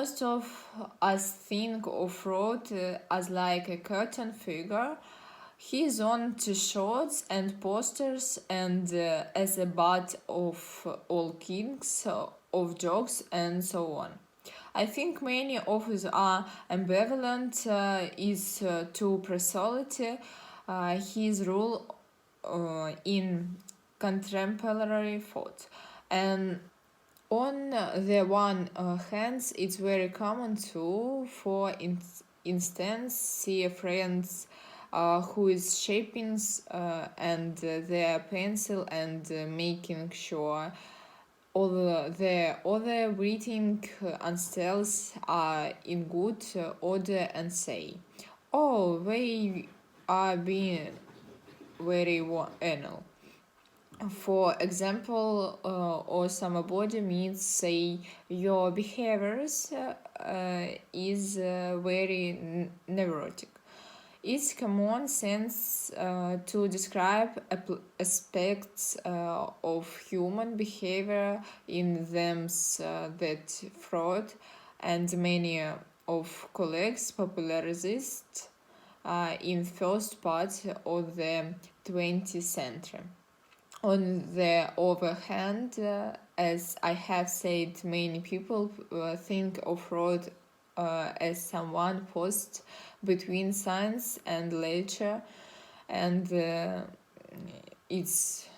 most of us think of Freud as like a cartoon figure. He is on t-shirts and posters and as a butt of all kings, of jokes and so on. I think many of us are ambivalent is to personality, his role in contemporary thought. And on the one hand, it's very common to, for instance, see friends who is shaping and their pencil and making sure all the other writing and styles are in good order and say, oh, they are being very anal. For example, or somebody means say your behaviors is very neurotic. It's common sense to describe aspects of human behavior in them that Freud and many of colleagues popularized in first part of the 20th century. On the other hand, as I have said, many people think of Freud as someone post between science and literature, and it's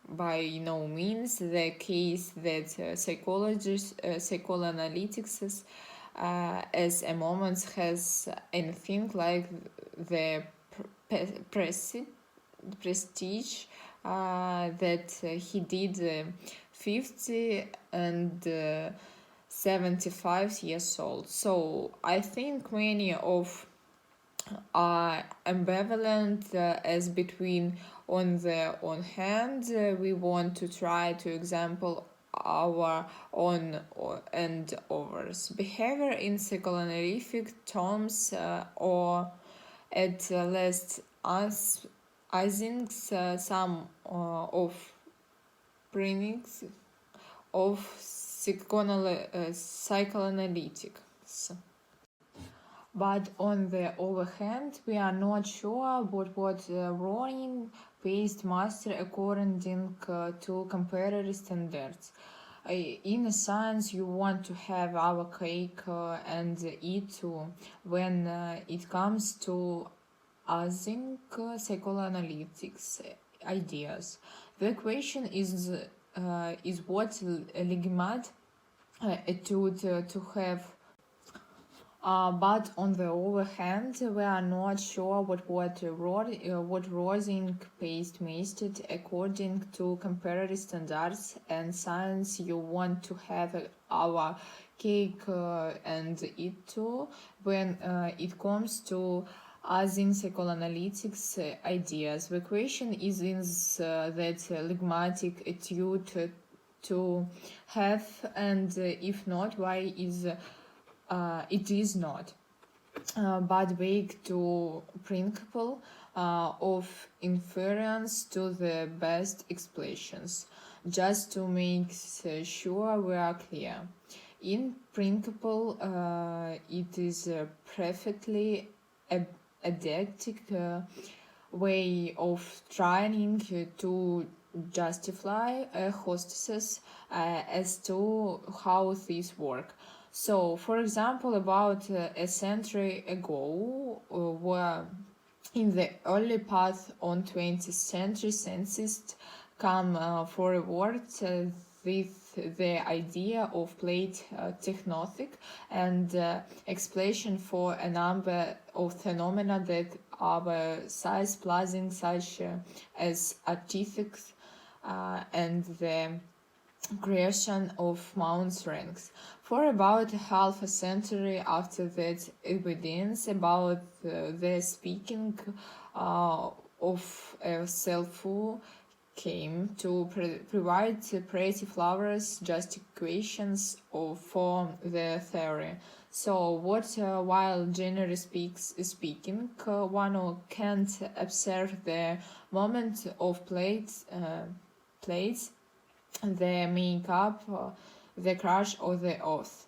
by no means the case that psychoanalytics as a moment has anything like the prestige that he did 50 and 75 years old. So I think many of are ambivalent as between on the one hand we want to try to example our own and others behavior in psychoanalytic terms or at least us I think some of bringings of psychoanalytics. But on the other hand, we are not sure what Ronin based master according to comparative standards. In science, you want to have our cake and eat too. When it comes to think psychoanalytics ideas, the equation is what legitimate attitude to have. But on the other hand, we are not sure what Rosing based mastered according to comparative standards and science. You want to have our cake and eat too. When it comes to as in psychoanalytics ideas, the question is in that legmatic attitude to have, and if not, why is it is not, but vague to principle of inference to the best explanations, just to make sure we are clear. In principle, it is a perfectly didactic way of trying to justify hostesses as to how these work. So, for example, about a century ago, where in the early part on 20th century, scientists come forward with the idea of plate tectonic and explanation for a number of phenomena that are size plasing such as artifacts and the creation of mountain ranks. For about half a century after that, evidence about the speaking of self came to provide pretty flawless justifications for the theory. So, what while generally speaking, one can't observe the moment of plates, the makeup, the crash of the earth.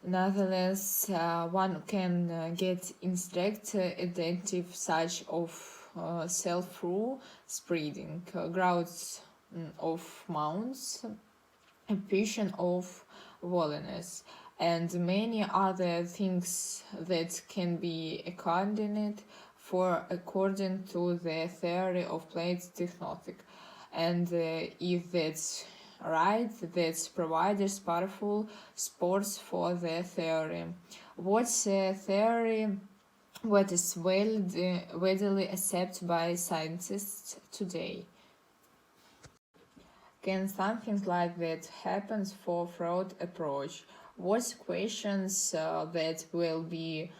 Nonetheless, one can get insect adaptive such of self-through spreading, growths of mounds, ambition of wilderness, and many other things that can be accounted for according to the theory of plate tectonic. And if that's right, that provides powerful supports for the theory. What's the theory? What is widely accepted by scientists today? Can something like that happen for fraud approach? What questions that will be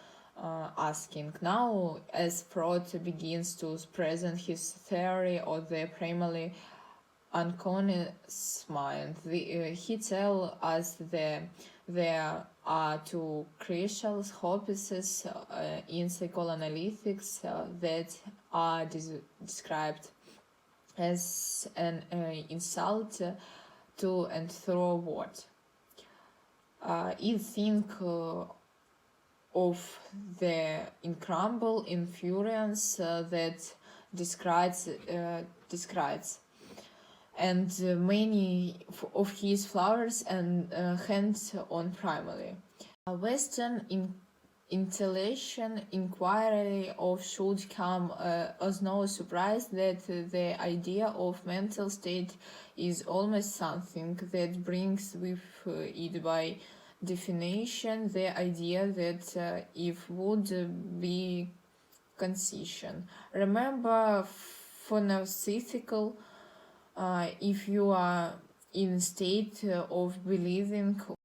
asking now as Freud begins to present his theory of the primarily unconscious mind. He tells us that there are two crucial hypotheses in psychoanalytics that are described as an insult to and through what. You think of the incredible influence that describes and many of his flowers and hands-on primarily. Western intellectual inquiry of should come as no surprise that the idea of mental state is almost something that brings with it by definition the idea that if would be concession. Remember phonophysical if you are in state of believing